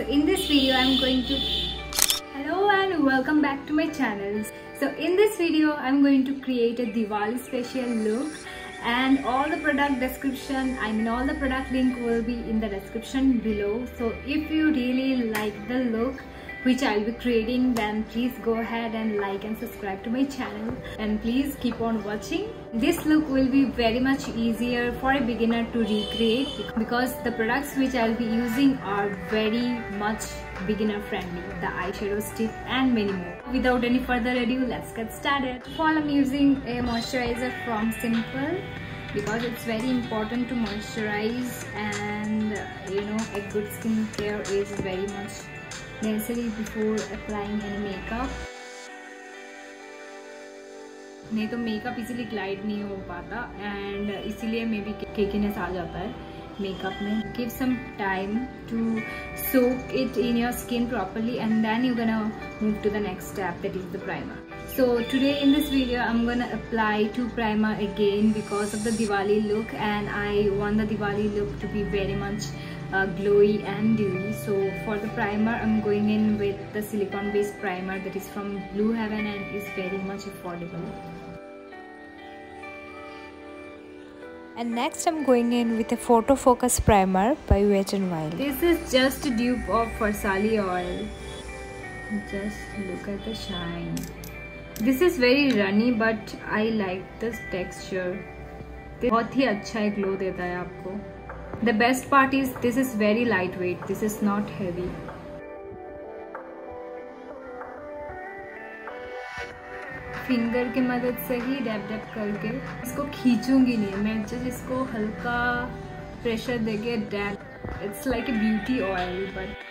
in this video I'm going to hello and welcome back to my channel. So in this video I'm going to create a Diwali special look, and all the product description, all the product link will be in the description below. So if you really like the look which I'll be creating, then please go ahead and like and subscribe to my channel, and please keep on watching. This look will be very much easier for a beginner to recreate because the products which I'll be using are very much beginner friendly, the eyeshadow stick and many more. Without any further ado, let's get started. For all, I'm using a moisturizer from Simple because it's very important to moisturize, and a good skincare is very much necessary before applying any makeup. नहीं तो makeup easily glide नहीं हो पाता, and इसीलिए may be केकीनेस आ जाता है makeup में. Give some time to soak it in your skin properly, and then you're gonna move to the next step, that is the primer. So today in this video I'm gonna apply 2 primer again because of the Diwali look, and I want the Diwali look to be very much glowy and dewy. So for the primer I'm going in with the silicone based primer that is from Blue Heaven and is very much affordable. And next I'm going in with a photo focus primer by Wet n Wild. This is just a dupe of Farsali oil. Just look at the shine. This is very runny but I like this texture. बहुत ही अच्छा एक glow देता है आपको. The best part is this is very lightweight. This is not heavy. Finger की मदद से ही dab dab करके इसको खींचूंगी नहीं, मैं जस्ट इसको हल्का प्रेशर देके dab. It's like a beauty oil. But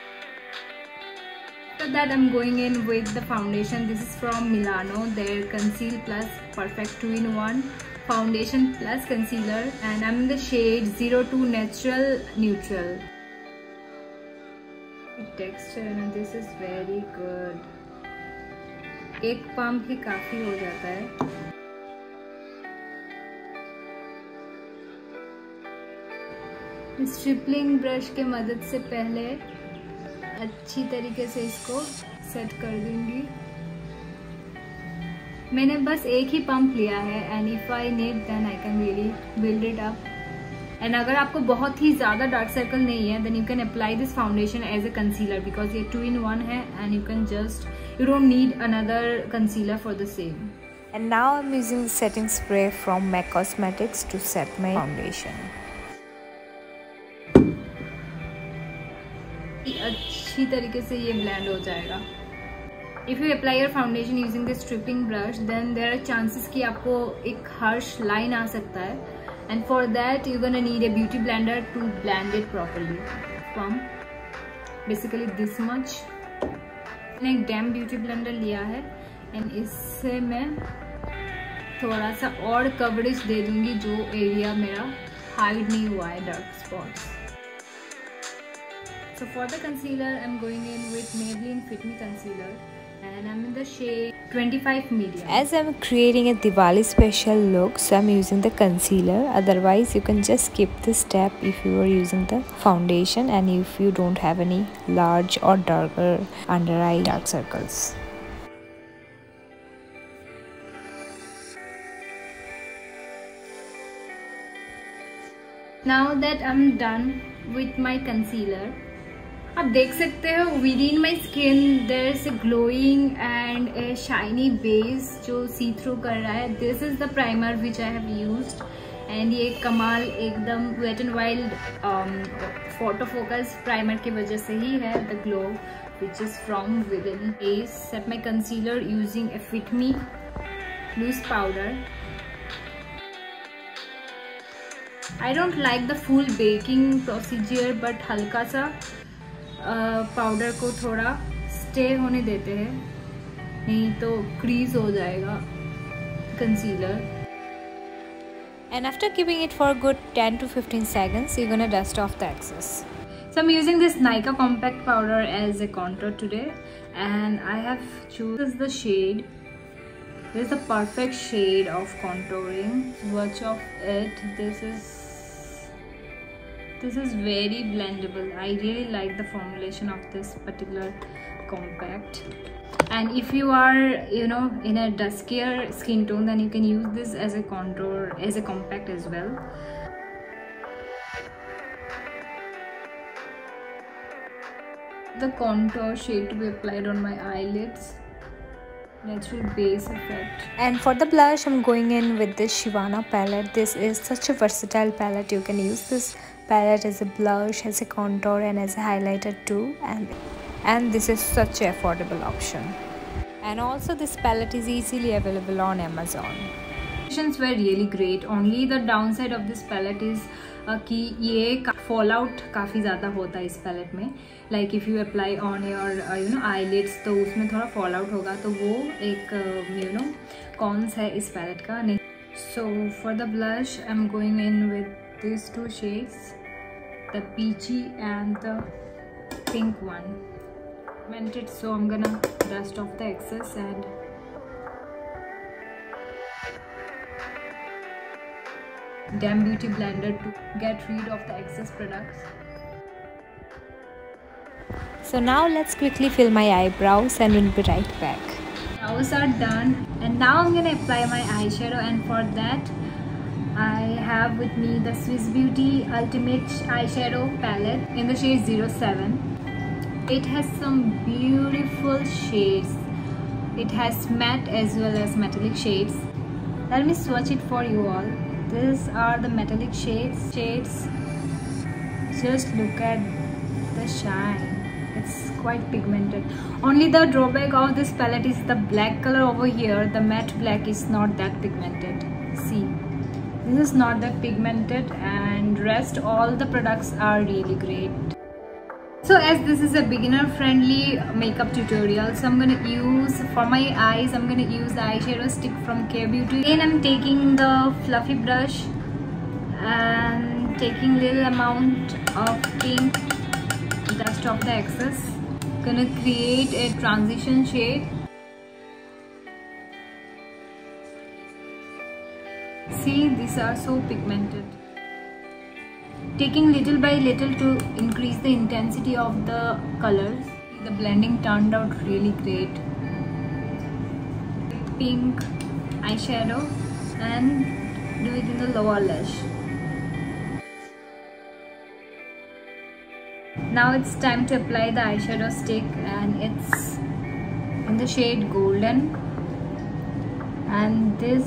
after that I'm going in with the foundation. This is from Milano, their Conceal Plus Perfect 2-in-1 foundation plus concealer, and I'm in the shade 02 Natural Neutral. The texture and this is very good. एक pump ही काफी हो जाता है. स्ट्रिपलिंग brush के मदद से पहले अच्छी तरीके से इसको सेट कर दूंगी. मैंने बस एक ही पंप लिया है, and if I need then I can really build it up. And अगर आपको बहुत ही ज्यादा डार्क सर्कल नहीं है, then you can apply this foundation as a concealer because ये 2-in-1 है, and you don't need another concealer for the same. And now I'm using the setting spray from MAC Cosmetics to set my foundation. अच्छी तरीके से ये blend हो जाएगा. If you apply your foundation using this stripping brush, then there are chances कि आपको एक harsh line आ सकता है, and for that you're gonna need a beauty blender to blend it properly. From basically this much. मैंने एक dam beauty blender लिया है, and इससे मैं थोड़ा सा और कवरेज दे दूंगी जो एरिया मेरा हाइड नहीं हुआ है, dark spots. So for the concealer I'm going in with Maybelline Fit Me concealer, and I'm in the shade 25 medium. As I'm creating a Diwali special look, so I'm using the concealer. Otherwise you can just skip this step if you are using the foundation and if you don't have any large or darker under eye dark circles. Now that I'm done with my concealer, आप देख सकते हो within my skin there is a glowing and a shiny base जो see through कर रहा है. This is the primer which I have used, and ये कमाल एकदम Wet n Wild photo focus primer की वजह से ही है. The glow which is from within. Base set my concealer using a Fit Me loose powder. I don't like the full baking procedure, but हल्का सा powder को थोड़ा stay होने देते हैं, नहीं तो क्रीज हो जाएगा concealer. And after keeping it for a good 10 to 15 seconds, you're gonna dust off the excess. So I'm using this Nykaa compact powder as a contour today, and I have chosen the shade. This is the perfect shade of contouring. Swatch of it. this is very blendable. I really like the formulation of this particular compact. And if you are, you know, in a duskier skin tone, then you can use this as a contour, as a compact as well. The contour shade to be applied on my eyelids. Natural base effect. And for the blush, I'm going in with this Shivana palette. This is such a versatile palette. You can use this palette as a blush, as a contour, and as a highlighter too. And this is such an affordable option. And also this palette is easily available on Amazon. Were really great. Only the downside of this palette is कि ये fallout काफ़ी ज़्यादा होता है इस palette में. Like if you apply on your you know eyelids, तो उसमें थोड़ा fallout होगा, तो वो एक you know cons है इस palette का. नहीं. So for the blush, I'm going in with these two shades, the peachy and the pink one. Pigmented, so I'm gonna dust off the excess and Damn Beauty blender to get rid of the excess products. So now let's quickly fill my eyebrows and we'll be right back. Brows are done, and now I'm gonna apply my eyeshadow, and for that I have with me the Swiss Beauty Ultimate Eyeshadow Palette in the shade 07. It has some beautiful shades. It has matte as well as metallic shades. Let me swatch it for you all. These are the metallic shades. Just look at the shine. It's quite pigmented. Only the drawback of this palette is the black color over here. The matte black is not that pigmented. See, this is not that pigmented, and rest all the products are really great. So as this is a beginner friendly makeup tutorial, so I'm gonna use, for my eyes, I'm gonna use the eyeshadow stick from K Beauty. Again, I'm taking the fluffy brush and taking little amount of pink, dust off the excess. Gonna create a transition shade. See, these are so pigmented. Taking little by little to increase the intensity of the colors. The blending turned out really great. Pink eyeshadow and do it in the lower lash. Now it's time to apply the eyeshadow stick, and it's in the shade Golden, and this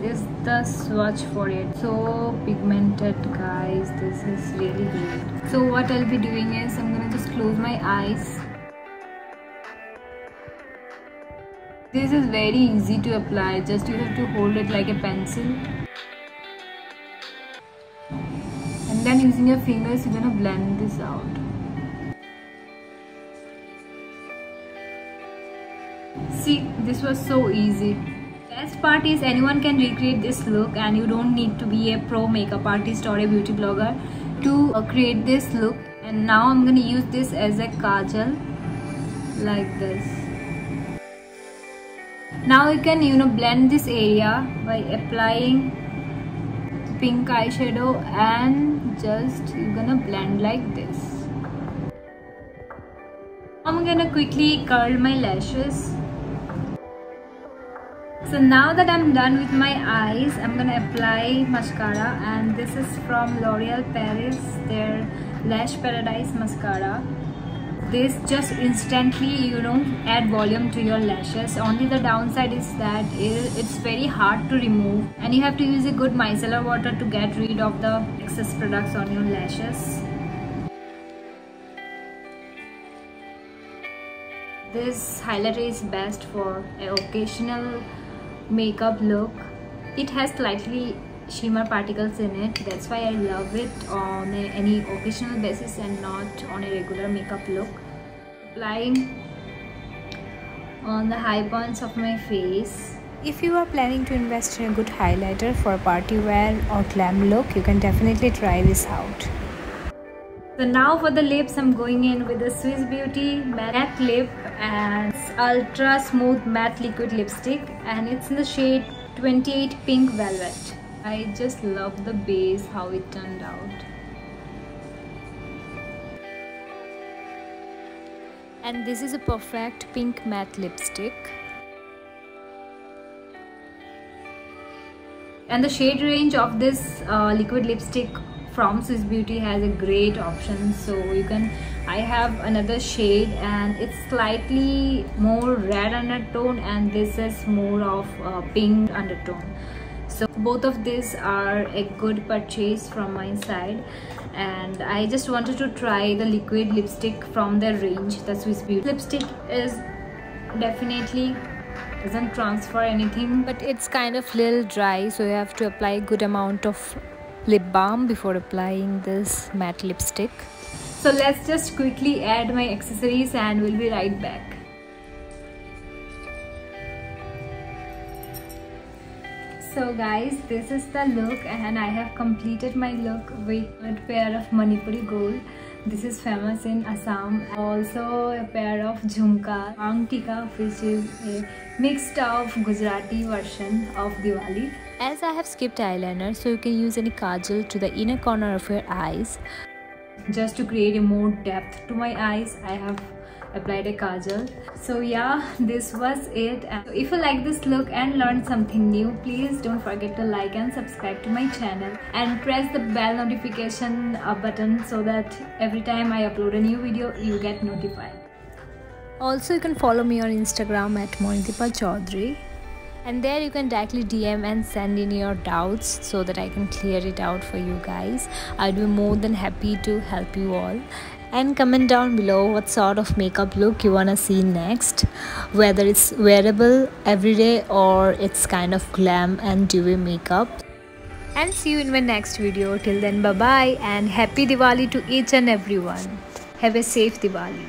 is the swatch for it. So pigmented, guys. This is really great. So what I'll be doing is I'm gonna just close my eyes. This is very easy to apply. Just you have to hold it like a pencil, and then using your fingers you're gonna blend this out. See, this was so easy. Best part is anyone can recreate this look, and you don't need to be a pro makeup artist or a beauty blogger to create this look. And now I'm gonna use this as a kajal, like this. Now you can, you know, blend this area by applying pink eyeshadow, and just you're gonna blend like this. I'm gonna quickly curl my lashes. So now that I'm done with my eyes, I'm gonna apply mascara, and this is from L'Oreal Paris, their Lash Paradise mascara. This just instantly, you know, add volume to your lashes. Only the downside is that it's very hard to remove, and you have to use a good micellar water to get rid of the excess products on your lashes. This highlighter is best for an occasional makeup look. It has slightly shimmer particles in it. That's why I love it on any occasional basis and not on a regular makeup look. Applying on the high points of my face. If you are planning to invest in a good highlighter for party wear or glam look, you can definitely try this out. So now for the lips, I'm going in with the Swiss Beauty Matte Lip and Ultra Smooth Matte Liquid Lipstick, and it's in the shade 28 Pink Velvet. I just love the base, how it turned out. And this is a perfect pink matte lipstick. And the shade range of this liquid lipstick from Swiss Beauty has a great option. So I have another shade and it's slightly more red undertone, and this is more of pink undertone. So both of these are a good purchase from my side, and I just wanted to try the liquid lipstick from their range. The Swiss Beauty lipstick is definitely doesn't transfer anything, but it's kind of little dry, so you have to apply a good amount of lip balm before applying this matte lipstick. So let's just quickly add my accessories and we'll be right back. So guys, this is the look, and I have completed my look with a pair of Manipuri gold. This is famous in Assam. Also a pair of jhumka, angtika, which is a mixed of Gujarati version of Diwali. As I have skipped eyeliner, so you can use any kajal to the inner corner of your eyes. Just to create a more depth to my eyes, I have applied a kajal. So yeah, this was it. And if you like this look and learned something new, please don't forget to like and subscribe to my channel and press the bell notification button so that every time I upload a new video you get notified. Also, you can follow me on Instagram at Moinideepa Chaudhary, and there you can directly DM and send in your doubts so that I can clear it out for you guys. I'll be more than happy to help you all. And comment down below what sort of makeup look you wanna see next, whether it's wearable everyday or it's kind of glam and dewy makeup. And see you in my next video. Till then, bye bye and happy Diwali to each and everyone. Have a safe Diwali.